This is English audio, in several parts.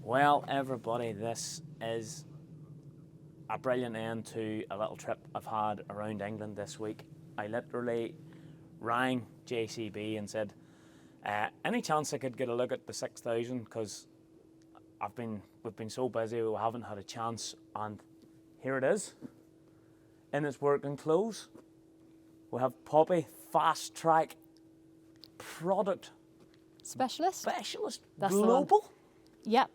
Well, everybody, this is a brilliant end to a little trip I've had around England this week. I literally rang JCB and said, any chance I could get a look at the 6000, because we've been so busy we haven't had a chance, and here it is in its working clothes. We have Poppy, FASTRAC product Specialist. That's global. Yep.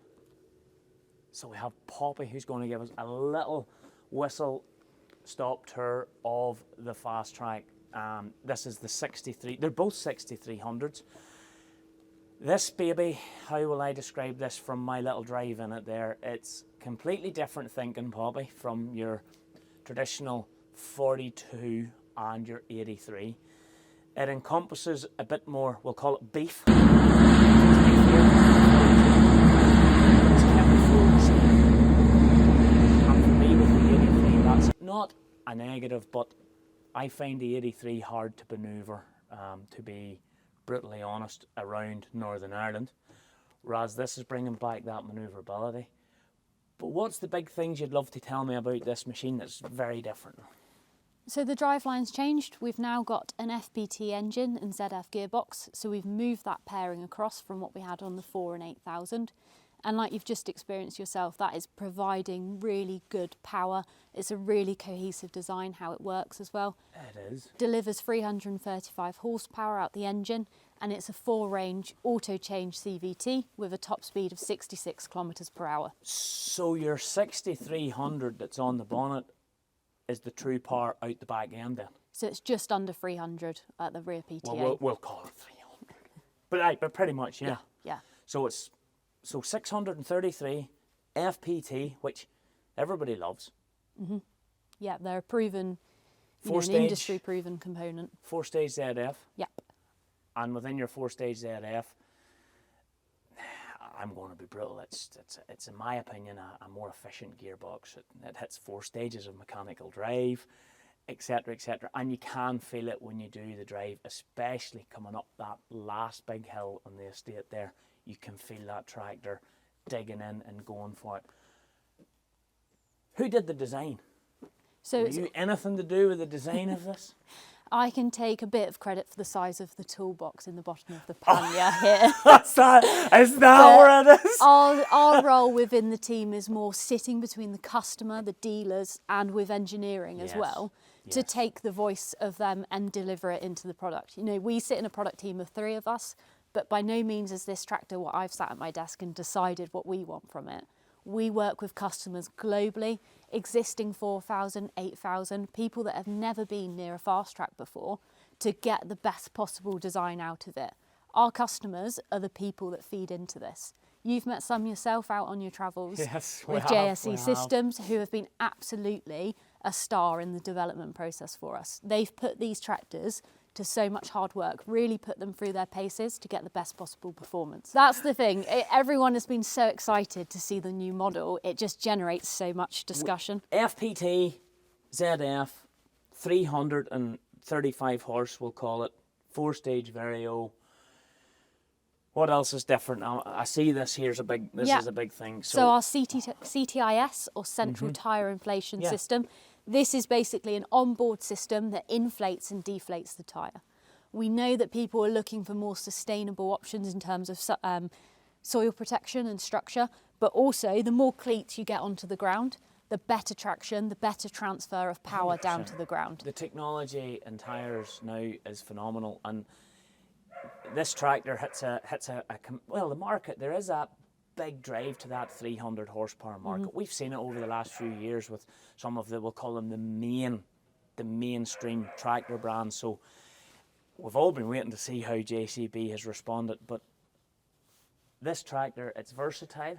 So we have Poppy, who's going to give us a little whistle-stop tour of the FASTRAC. This is the 63. They're both 6300s. This baby, how will I describe this from my little drive in it there? It's completely different thinking, Poppy, from your traditional 42 and your 83. It encompasses a bit more, we'll call it beef. Not a negative, but I find the 83 hard to manoeuvre, to be brutally honest, around Northern Ireland, whereas this is bringing back that manoeuvrability. But what's the big things you'd love to tell me about this machine that's very different? So the driveline's changed. We've now got an FPT engine and ZF gearbox, so we've moved that pairing across from what we had on the 4 and 8000. And like you've just experienced yourself, that is providing really good power. It's a really cohesive design, how it works as well. It is. Delivers 335 horsepower out the engine, and it's a 4-range auto-change CVT with a top speed of 66 kilometres per hour. So your 6300 that's on the bonnet is the true power out the back end then? So it's just under 300 at the rear PTA. Well, we'll call it 300. But pretty much, yeah. Yeah. So it's 633 FPT, which everybody loves. Mm-hmm. Yeah, they're a proven, an industry-proven component. 4-stage ZF. Yep. And within your 4-stage ZF, I'm going to be brutal. It's in my opinion a more efficient gearbox. It hits 4 stages of mechanical drive, etc., etc. And you can feel it when you do the drive, especially coming up that last big hill on the estate there. You can feel that tractor digging in and going for it. Who did the design? So Have you anything to do with the design of this? I can take a bit of credit for the size of the toolbox in the bottom of the pannier here. Is that where it is? Our role within the team is more sitting between the customer, the dealers, and with engineering as well, to take the voice of them and deliver it into the product. You know, we sit in a product team of 3 of us, but by no means is this tractor what I've sat at my desk and decided what we want from it. We work with customers globally, existing 4,000, 8,000, people that have never been near a FASTRAC before, to get the best possible design out of it. Our customers are the people that feed into this. You've met some yourself out on your travels with JSC Systems, who have been absolutely a star in the development process for us. They've put these tractors to so much hard work, really put them through their paces to get the best possible performance. That's the thing. Everyone has been so excited to see the new model. It just generates so much discussion. FPT, ZF, 335 horse, we'll call it, 4-stage Vario. What else is different? I see this here's a big. This is a big thing. So our CTIS, or Central Tyre Inflation System. This is basically an onboard system that inflates and deflates the tyre. We know that people are looking for more sustainable options in terms of soil protection and structure, but also the more cleats you get onto the ground, the better traction, the better transfer of power 100%. Down to the ground. The technology in tyres now is phenomenal, and this tractor hits the market. There is a big drive to that 300 horsepower market. We've seen it over the last few years with some of we'll call them the mainstream tractor brands. So we've all been waiting to see how JCB has responded. But this tractor, it's versatile.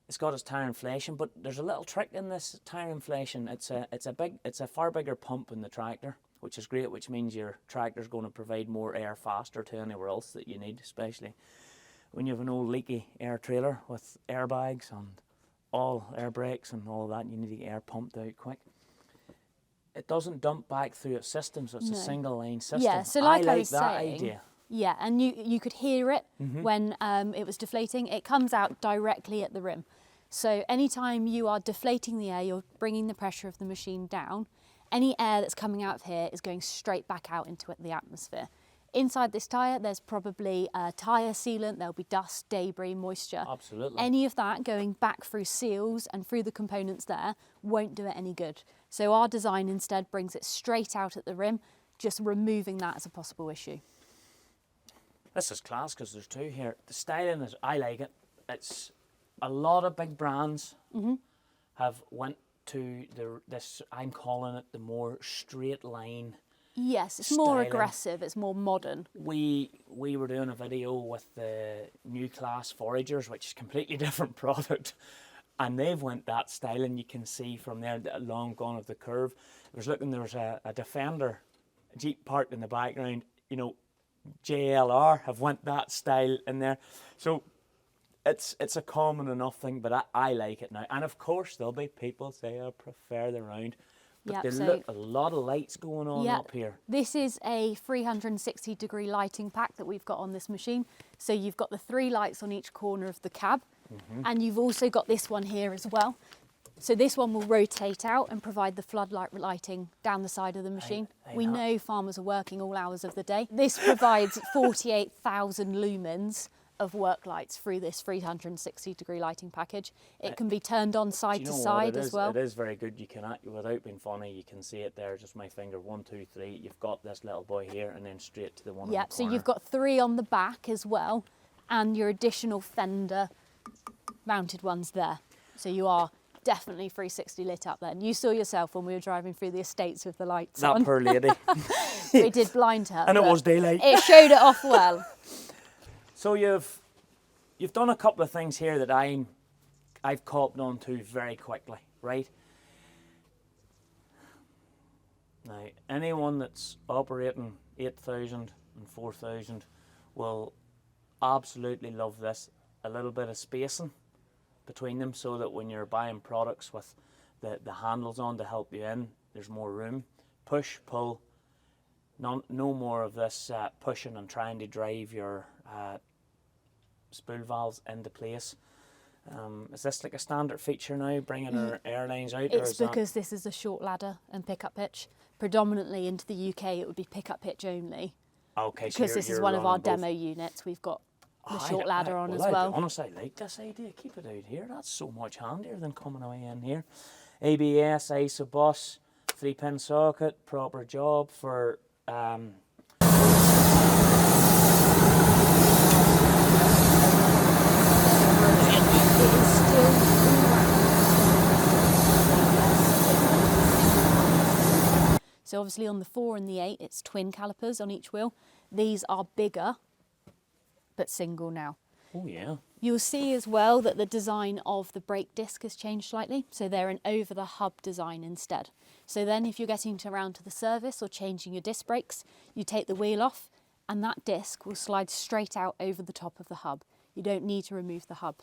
It's got its tyre inflation, but there's a little trick in this tyre inflation. It's a far bigger pump in the tractor, which is great, which means your tractor's going to provide more air faster to anywhere else that you need, especially when you have an old leaky air trailer with airbags and all air brakes and all that. You need to get air pumped out quick. It doesn't dump back through its system, so it's a single line system. Yeah, so like I was that saying, idea. Yeah, and you could hear it when it was deflating. It comes out directly at the rim. So anytime you are deflating the air, you're bringing the pressure of the machine down. Any air that's coming out of here is going straight back out into the atmosphere. Inside this tyre, there's probably a tyre sealant, there'll be dust, debris, moisture. Absolutely. Any of that going back through seals and through the components there won't do it any good. So our design instead brings it straight out at the rim, just removing that as a possible issue. This is class because there's two here. The styling is, I like it. It's a lot of big brands have went to this, I'm calling it the more straight line. Yes, it's styling. more aggressive, it's more modern. We were doing a video with the new class foragers, which is a completely different product, and they've went that styling. You can see from there the long gone of the curve. There was a Defender, a Jeep parked in the background. You know, JLR have went that style in there. So it's a common enough thing, but I like it now. And of course there'll be people say I prefer the round. But Yep, there's a lot of lights going on up here. This is a 360-degree lighting pack that we've got on this machine. So you've got the 3 lights on each corner of the cab, and you've also got this one here as well. So this one will rotate out and provide the floodlight lighting down the side of the machine. We know farmers are working all hours of the day. This provides 48,000 lumens of work lights through this 360-degree lighting package. It can be turned on side to side as well. It is very good. You can, without being funny, you can see it there, just my finger, 1, 2, 3. You've got this little boy here and then straight to the one in the corner. So you've got 3 on the back as well, and your additional fender mounted ones there. So you are definitely 360 lit up there. And you saw yourself when we were driving through the estates with the lights on. That poor lady. We did blind her. And it was daylight. It showed it off well. So you've done a couple of things here that I've caught on to very quickly, right? Now, anyone that's operating 8,000 and 4,000 will absolutely love this. A little bit of spacing between them so that when you're buying products with the handles on to help you in, there's more room. Push, pull, no more of this pushing and trying to drive your spool valves into place. Is this like a standard feature now, bringing our airlines out? It's because this is a short ladder and pickup hitch. Predominantly into the UK, it would be pickup hitch only. Okay, so because this is one of our demo units. We've got the short ladder on as well. Honestly, I like this idea. Keep it out here. That's so much handier than coming away in here. ABS, isobus, 3-pin socket, proper job for So obviously on the 4 and the 8, it's twin calipers on each wheel. These are bigger, but single now. Oh yeah. You'll see as well that the design of the brake disc has changed slightly. So they're an over the hub design instead. So then if you're getting around to the service or changing your disc brakes, you take the wheel off and that disc will slide straight out over the top of the hub. You don't need to remove the hub.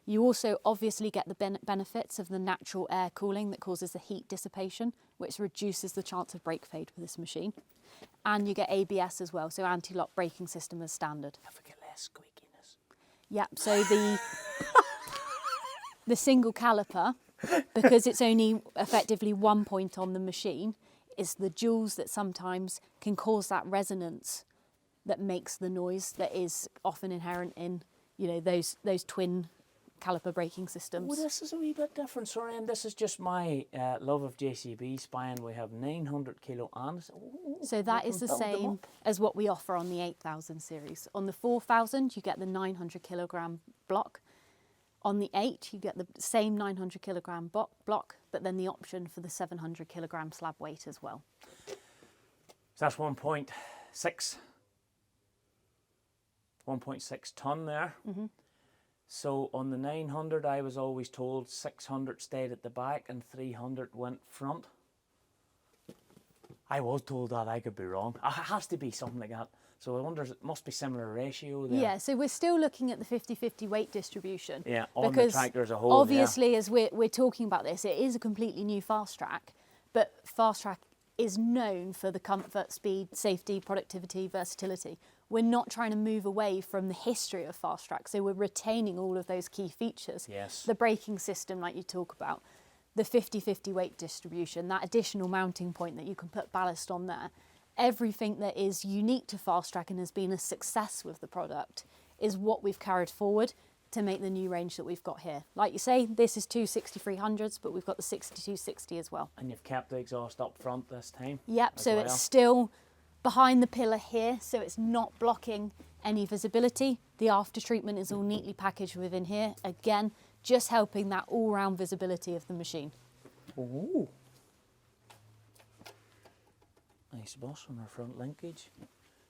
You also obviously get the benefits of the natural air cooling that causes the heat dissipation, which reduces the chance of brake fade with this machine. And you get ABS as well, so anti-lock braking system as standard. Never get less squeakiness. Yeah, so the single caliper, because it's only effectively 1 point on the machine, is the jewels that sometimes can cause that resonance that makes the noise that is often inherent in, you know, those twin caliper braking systems. Well, this is a wee bit different, sorry, and this is just my love of JCB spine. We have 900 kilo and so that is the same as what we offer on the 8,000 series. On the 4,000 you get the 900 kilogram block. On the 8 you get the same 900 kilogram block, but then the option for the 700 kilogram slab weight as well. So that's 1.6 ton there. Mm-hmm. So on the 900, I was always told 600 stayed at the back and 300 went front. I was told that, I could be wrong. It has to be something like that. So I wonder, it must be similar ratio there. Yeah, so we're still looking at the 50-50 weight distribution. Yeah, on the tractor as a whole. Obviously, as we're talking about this, it is a completely new FASTRAC, but FASTRAC is known for the comfort, speed, safety, productivity, versatility. we're not trying to move away from the history of Fastrac. So we're retaining all of those key features. Yes. The braking system, like you talk about, the 50-50 weight distribution, that additional mounting point that you can put ballast on there. Everything that is unique to Fastrac and has been a success with the product is what we've carried forward to make the new range that we've got here. Like you say, this is two 6300s, but we've got the 6260 as well. And you've kept the exhaust up front this time? Yep, so it's still behind the pillar here, so it's not blocking any visibility. The after treatment is all neatly packaged within here. Again, just helping that all-round visibility of the machine. Ooh. Nice boss on our front linkage.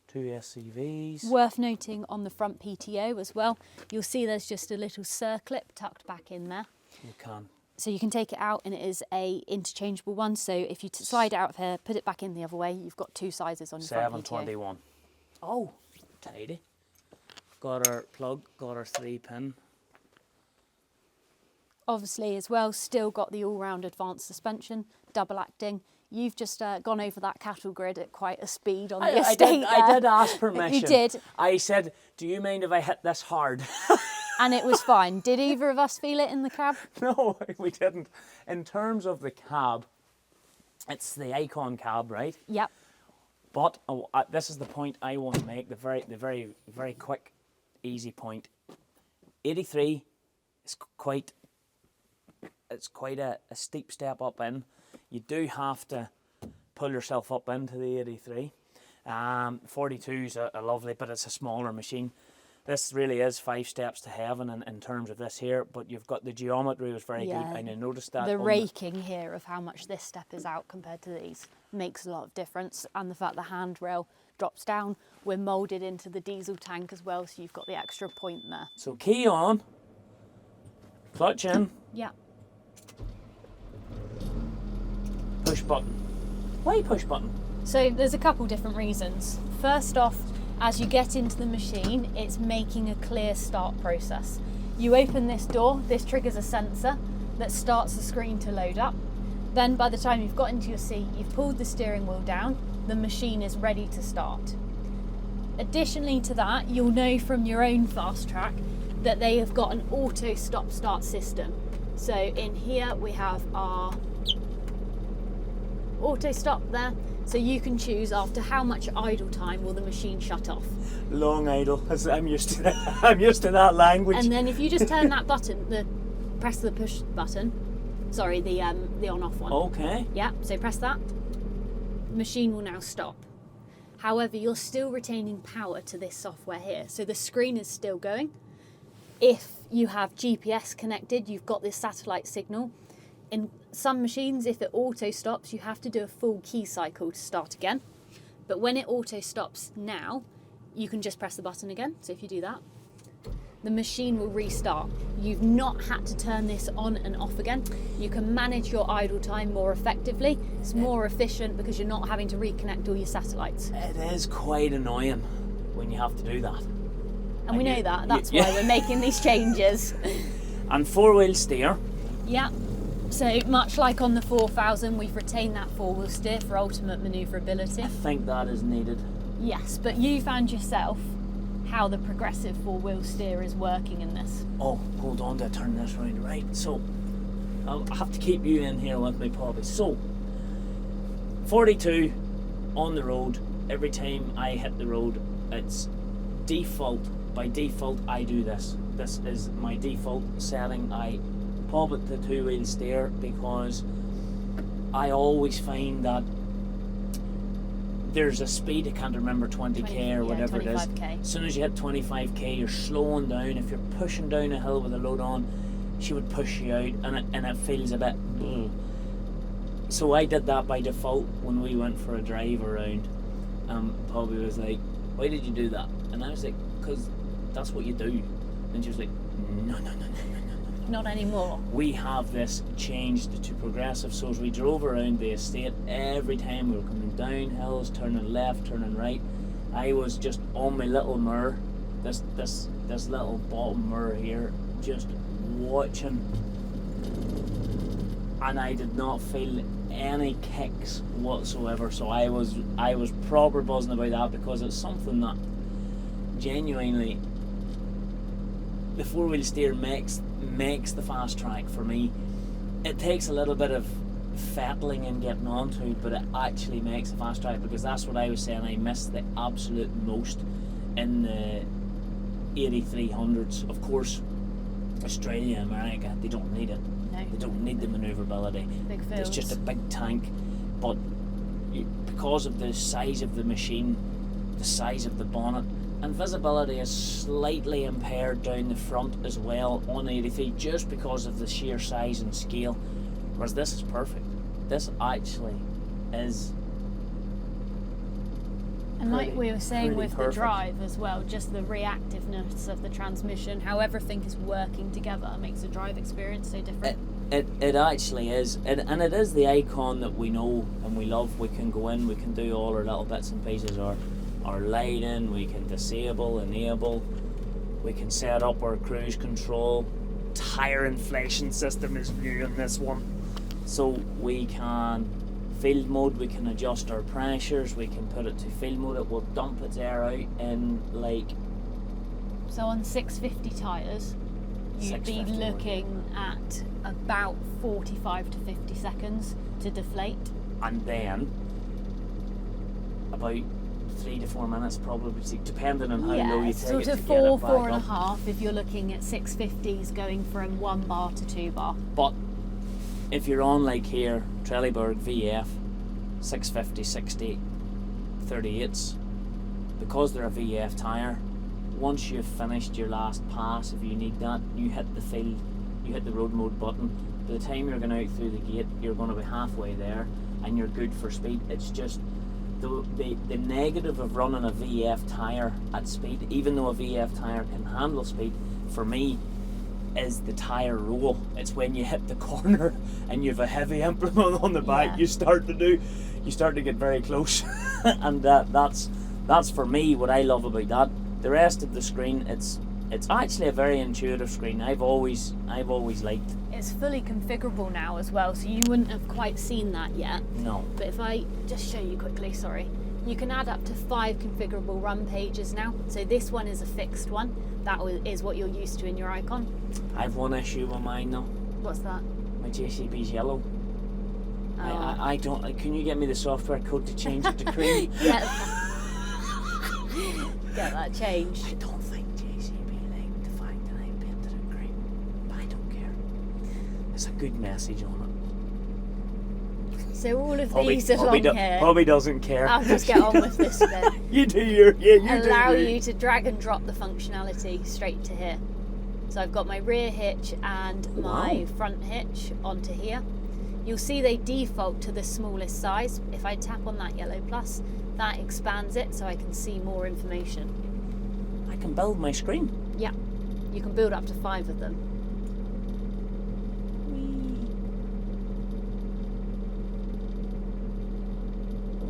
2 SCVs. Worth noting on the front PTO as well, you'll see there's just a little circlip tucked back in there. You can. So you can take it out, and it is a interchangeable one. So if you slide it out of here, put it back in the other way, you've got 2 sizes on your front PTO. 721. Oh, tidy. Got our plug, got our 3-pin. Obviously as well, still got the all-round advanced suspension, double acting. You've just gone over that cattle grid at quite a speed on the estate. I did ask permission. You did. I said, do you mind if I hit this hard? And it was fine. Did either of us feel it in the cab? No, we didn't. In terms of the cab, it's the Icon cab, right? Yep. But this is the point I want to make, the very quick, easy point. 83 is quite a steep step up in. You do have to pull yourself up into the 83. 42's a lovely, but it's a smaller machine. This really is 5 steps to heaven in terms of this here, but you've got the geometry was very good, and you noticed that. The raking here of how much this step is out compared to these makes a lot of difference, and the fact the handrail drops down, we're moulded into the diesel tank as well, so you've got the extra point there. So key on, clutch in. Yeah. Push button. Why push button? So there's a couple different reasons. First off, as you get into the machine, it's making a clear start process. You open this door, this triggers a sensor that starts the screen to load up. Then by the time you've got into your seat, you've pulled the steering wheel down, the machine is ready to start. Additionally to that, you'll know from your own Fastrac that they have got an auto stop start system. So in here we have our auto stop there, so you can choose after how much idle time will the machine shut off. Long idle, I'm used to that. I'm used to that language. And then if you just turn that button, press the push button, sorry, the on-off one. Okay. Yeah, so press that. The machine will now stop. However, you're still retaining power to this software here, so the screen is still going. If you have GPS connected, you've got this satellite signal. In some machines, if it auto stops, you have to do a full key cycle to start again. But when it auto stops now, you can just press the button again. So if you do that, the machine will restart. You've not had to turn this on and off again. You can manage your idle time more effectively. It's more efficient because you're not having to reconnect all your satellites. It is quite annoying when you have to do that. And we know that. That's why we're making these changes. And 4-wheel steer. Yeah. So much like on the 4000, we've retained that 4-wheel steer for ultimate manoeuvrability. I think that is needed. Yes, but you found yourself how the progressive 4-wheel steer is working in this. Oh, hold on to turn this round, right? So, I'll have to keep you in here with me, Poppy. So, 42 on the road, every time I hit the road, it's default. By default, I do this. This is my default setting. I pop it to 2-wheel steer because I always find that there's a speed, I can't remember, 20k or whatever it is. As soon as you hit 25k, you're slowing down. If you're pushing down a hill with a load on, she would push you out, and it feels a bit So I did that by default when we went for a drive around. Poppy was like, why did you do that? And I was like, because that's what you do. And she was like, no. Not anymore. We have this changed to progressive, so as we drove around the estate, every time we were coming down hills, turning left, turning right, I was just on my little mirror, this little bottom mirror here, just watching, and I did not feel any kicks whatsoever. So I was proper buzzing about that because it's something that genuinely, the four-wheel steer makes the Fastrac for me. It takes a little bit of fettling and getting onto it, but it actually makes a Fastrac, because that's what I was saying. I miss the absolute most in the 8300s. Of course, Australia, America, they don't need it. No. They don't need the manoeuvrability. Big It's fields. just a big tank, but because of the size of the machine, the size of the bonnet, and visibility is slightly impaired down the front as well on 83, just because of the sheer size and scale, whereas this is perfect. This actually is, and like we were saying pretty with perfect. the drive as well, just the reactiveness of the transmission, how everything is working together makes the drive experience so different. It actually is, and it is the icon that we know and we love. We can go in, we can do all our little bits and pieces, our lighting, we can disable, enable, we can set up our cruise control. Tire inflation system is new in this one, so we can field mode, we can adjust our pressures, we can put it to field mode. It will dump its air out in like, So on 650 tyres, you'd be 650 looking at about 45 to 50 seconds to deflate. and then about 3 to 4 minutes probably, depending on how low you take sort it of to get it back 4.5 up. if you're looking at 650s going from 1 bar to 2 bar. But if you're on like here, Trelleborg VF 650, 60, 38s, because they're a VF tyre, once you've finished your last pass, if you need that, you hit the field, you hit the road mode button. By the time you're going out through the gate, you're going to be halfway there and you're good for speed. It's just the negative of running a VF tyre at speed, even though a VF tyre can handle speed, for me, is the tyre roll. It's when you hit the corner and you have a heavy implement on the back, Yeah. you start to get very close. And that's for me what I love about that. The rest of the screen, it's actually a very intuitive screen. I've always liked. It's fully configurable now as well, so you wouldn't have quite seen that yet. No. But if I just show you quickly, sorry, you can add up to 5 configurable run pages now. So this one is a fixed one. That is what you're used to in your icon. I've one issue with mine though. What's that? My JCB's yellow. Oh. I don't. Can you get me the software code to change it to cream? Get that changed. I don't think JCB liked the fact that I painted it green, but I don't care. There's a good message on it. So all of these along here, Bobby doesn't care. I'll just get on with this bit. You do your, Allow you to drag and drop the functionality straight to here. So I've got my rear hitch and my front hitch onto here. You'll see they default to the smallest size. If I tap on that yellow plus, that expands it so I can see more information. I can build my screen. Yeah, you can build up to 5 of them.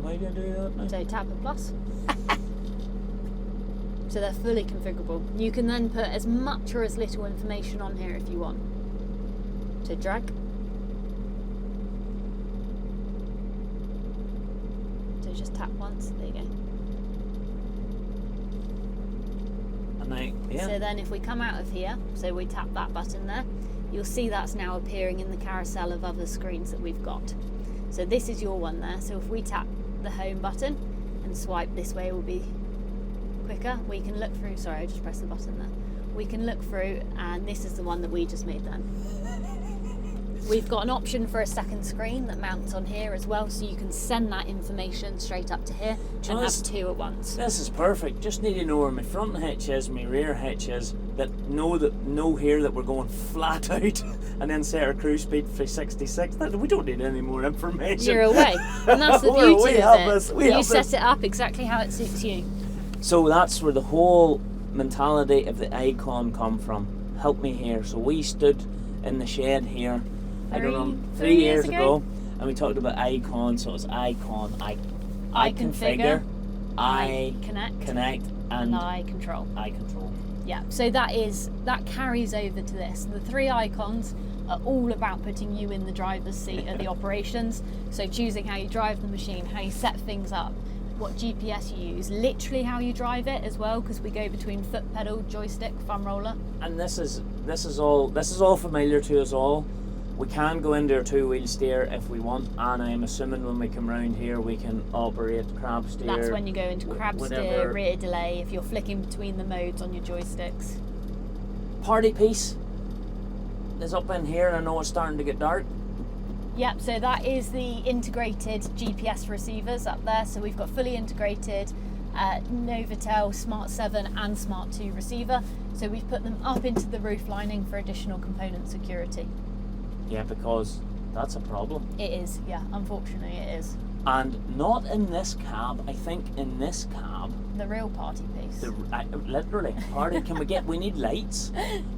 Why do I do that now? So tap a plus. So they're fully configurable. You can then put as much or as little information on here if you want. So drag. So just tap once, there you go. And yeah. So then if we come out of here, so we tap that button there, you'll see that's now appearing in the carousel of other screens that we've got. So this is your one there. So if we tap the home button and swipe this way, it will be quicker. We can look through, sorry, I just pressed the button there. We can look through, and this is the one that we just made then. We've got an option for a second screen that mounts on here as well, so you can send that information straight up to here and have 2 at once. This is perfect. Just need to know where my front hitch is, my rear hitch is, know here that we're going flat out, and then set our cruise speed for 66. We don't need any more information. You're away, and that's the beauty of it. You set it up exactly how it suits you. So that's where the whole mentality of the icon come from. Help me here. So we stood in the shed here, I don't know, 3 years ago, and we talked about icon. So it was icon, I configure, I connect, and I control. I control. Yeah, so that carries over to this. The 3 icons are all about putting you in the driver's seat of the operations. So choosing how you drive the machine, how you set things up, what GPS you use, literally how you drive it as well, because we go between foot pedal, joystick, thumb roller. And this is all familiar to us all. We can go into a 2-wheel steer if we want, and I'm assuming when we come round here we can operate crab steer. That's when you go into crab steer, whatever. rear delay, if you're flicking between the modes on your joysticks. Party piece is up in here, and I know it's starting to get dark. Yep, so that is the integrated GPS receivers up there. So we've got fully integrated Novatel Smart 7 and Smart 2 receiver. So we've put them up into the roof lining for additional component security. Yeah, because that's a problem. It is, yeah, unfortunately it is. And not in this cab. I think in this cab, The real party piece. literally party. We need lights.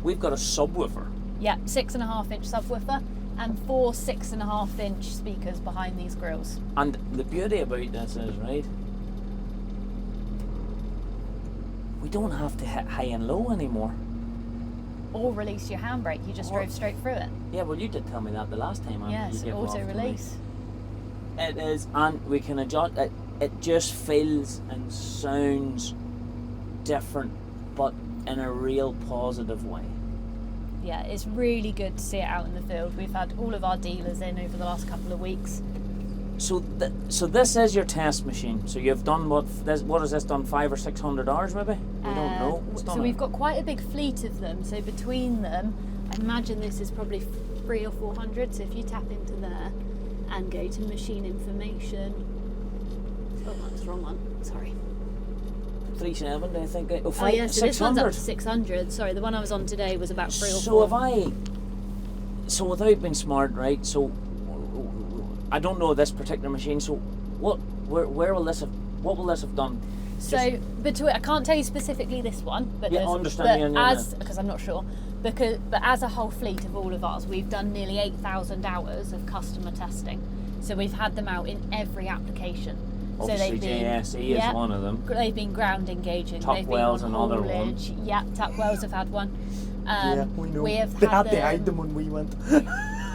We've got a subwoofer. Yeah, 6.5-inch subwoofer and 4 6.5-inch speakers behind these grills. And the beauty about this is, right, we don't have to hit high and low anymore. Or release your handbrake, you just drove straight through it. Yeah, well, you did tell me that the last time. Yes, you gave off auto to me. release. It is, and we can adjust it. It just feels and sounds different, but in a real positive way. Yeah, it's really good to see it out in the field. We've had all of our dealers in over the last couple of weeks. So this is your test machine. So you've done what has this done, 500 or 600 hours maybe? We don't know. So we've got quite a big fleet of them. So between them, I imagine this is probably 300 or 400. So if you tap into there and go to machine information. Oh, that's the wrong one. Sorry. 370, I think. Oh yeah, so this one's up 600. to 600. Sorry, the one I was on today was about 3 or 4. So without being smart, right? So I don't know this particular machine. So what will this have done? So I can't tell you specifically this one, but Yeah, understand. because I'm not sure. But as a whole fleet of all of ours, we've done nearly 8,000 hours of customer testing. So we've had them out in every application. Obviously, so they've been, JSE is one of them. They've been ground engaging. Tuck they've wells, been on another one. haulage. Yeah, Tuck Wells have had one. We know. We have They had had to hide them when we went.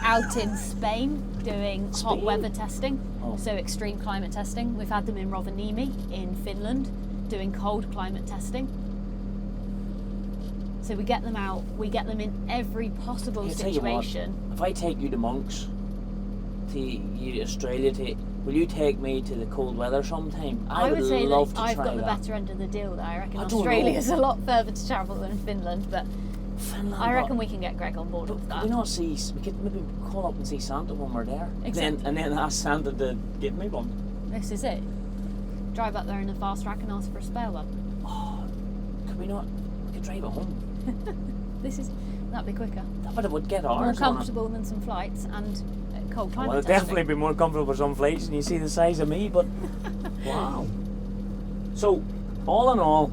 out in Spain doing hot Spain? weather testing, Oh. so extreme climate testing. We've had them in Rovaniemi in Finland doing cold climate testing. So we get them out, we get them in every possible I'll tell you what, situation. if I take you to Monks, to Australia, will you take me to the cold weather sometime? I would say love that to I've try got the that. better end of the deal there. I reckon I don't Australia's know. a lot further to travel than Finland, but Finland, I reckon we can get Greg on board with Could that. we not see? We could maybe call up and see Santa when we're there. Exactly. And then ask Santa to give me one. This is it. Drive up there in a FASTRAC and ask for a spare one. Oh, could we not? We could drive it home. That'd be quicker. But it would get More ours. comfortable than some flights and cold climate Well, it'd testing. definitely be more comfortable for some flights, and you see the size of me. But wow. So, all in all,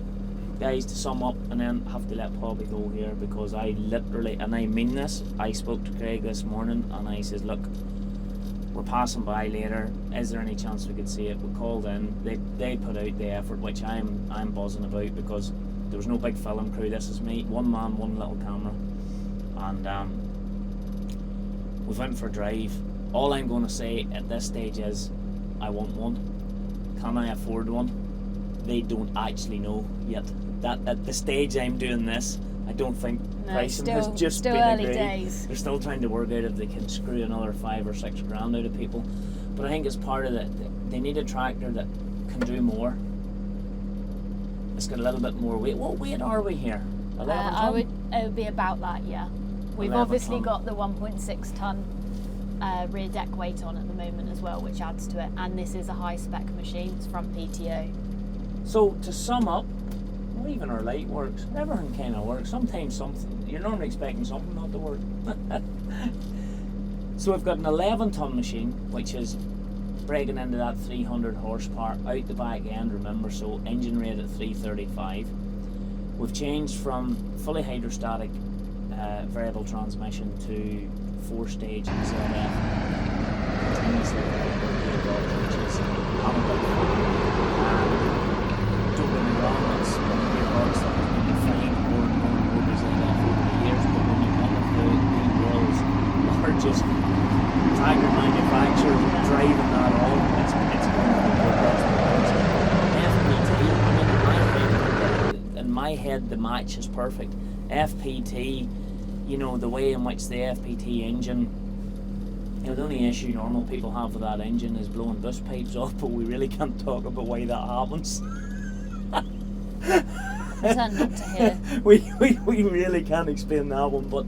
guys, to sum up, and then have to let Poppy go here because I literally, and I mean this, I spoke to Craig this morning and I says, look, we're passing by later. Is there any chance we could see it? We called in. They put out the effort, which I'm buzzing about because there was no big film crew. This is me, one man, one little camera, and we went for a drive. All I'm going to say at this stage is, I want one. Can I afford one? They don't actually know yet. That at the stage I'm doing this, I don't think No, pricing has just still been early agreed. days. They're still trying to work out if they can screw another 5 or 6 grand out of people. But I think it's part of it. They need a tractor that can do more. It's got a little bit more weight. What weight are we here? 11 ton? It would be about that, yeah. We've 11 obviously ton. got the 1.6 ton rear deck weight on at the moment as well, which adds to it. And this is a high spec machine. It's from PTO. So to sum up, well, even our light works. Everything kind of works. Sometimes something, you're normally expecting something not to work. So we've got an 11-ton machine, which is breaking into that 300 horsepower out the back end, remember, so engine rate at 335. We've changed from fully hydrostatic variable transmission to 4-stage ZF. Continuously variable gearbox, which is I'm a bit don't get me wrong, it's one of the gearbox that has been refined more and more ZF over the years, but when you come with the wheels are just tiger manufactured driving that all, it's going to be good. my head the match is perfect. FPT, you know, the way in which the FPT engine, you know, the only issue normal people have with that engine is blowing boost pipes off, but we really can't talk about why that happens. Pretend not to hear. we really can't explain that one, but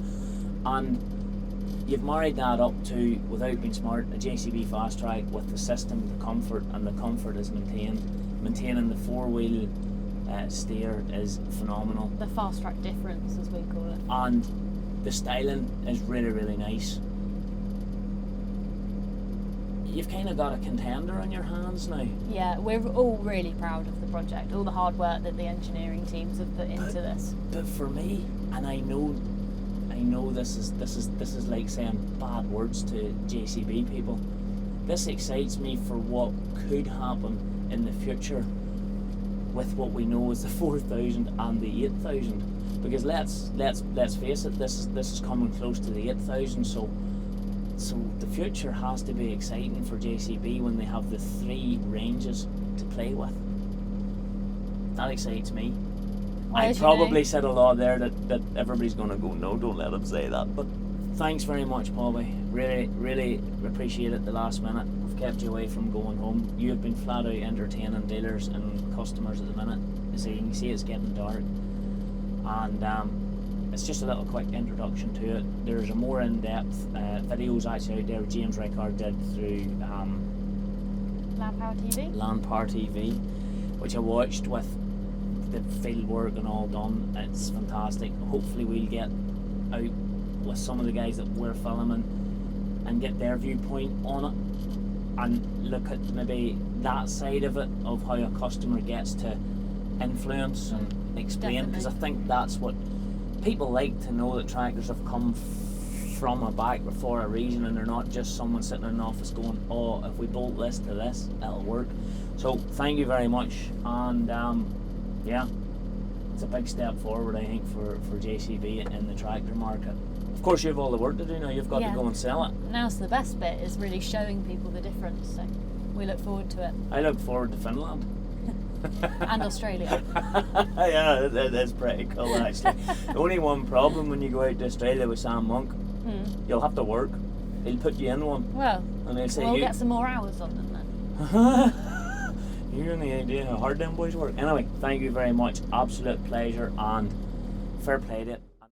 and you've married that up to, without being smart, a JCB Fastrac with the system, the comfort, and the comfort is maintained. Maintaining the four-wheel steer is phenomenal. The FASTRAC difference, as we call it. And the styling is really, really nice. You've kind of got a contender on your hands now. Yeah, we're all really proud of the project, all the hard work that the engineering teams have put into this. But for me, and I know this is like saying bad words to JCB people. This excites me for what could happen in the future with what we know is the 4000 and the 8000. Because let's face it, this is coming close to the 8000. So the future has to be exciting for JCB when they have the three ranges to play with. That excites me. I probably said a lot there that everybody's going to go, no, don't let them say that. But thanks very much, Poppy. Really, really appreciate it the last minute. We've kept you away from going home. You have been flat out entertaining dealers and customers at the minute. So you can see it's getting dark. And it's just a little quick introduction to it. There's a more in-depth videos actually out there James Rickard did through Land Power TV? Land Power TV, which I watched with the field work and all done. It's fantastic. Hopefully we'll get out with some of the guys that we're filming and get their viewpoint on it and look at maybe that side of it, of how a customer gets to influence and explain, because I think that's what people like to know, that tractors have come from a back for a reason, and they're not just someone sitting in an office going, oh, if we bolt this to this, it'll work. So thank you very much, and yeah, it's a big step forward, I think, for JCB in the tractor market. Of course, you have all the work to do now. You've got to go and sell it. Now's the best bit, is really showing people the difference. So we look forward to it. I look forward to Finland. And Australia. Yeah, it's pretty cool actually. The only one problem when you go out to Australia with Sam Monk, you'll have to work. He'll put you in one. Well, and they'll say we'll get some more hours on them then. You have any idea how hard them boys work? Anyway, thank you very much. Absolute pleasure and fair play to it.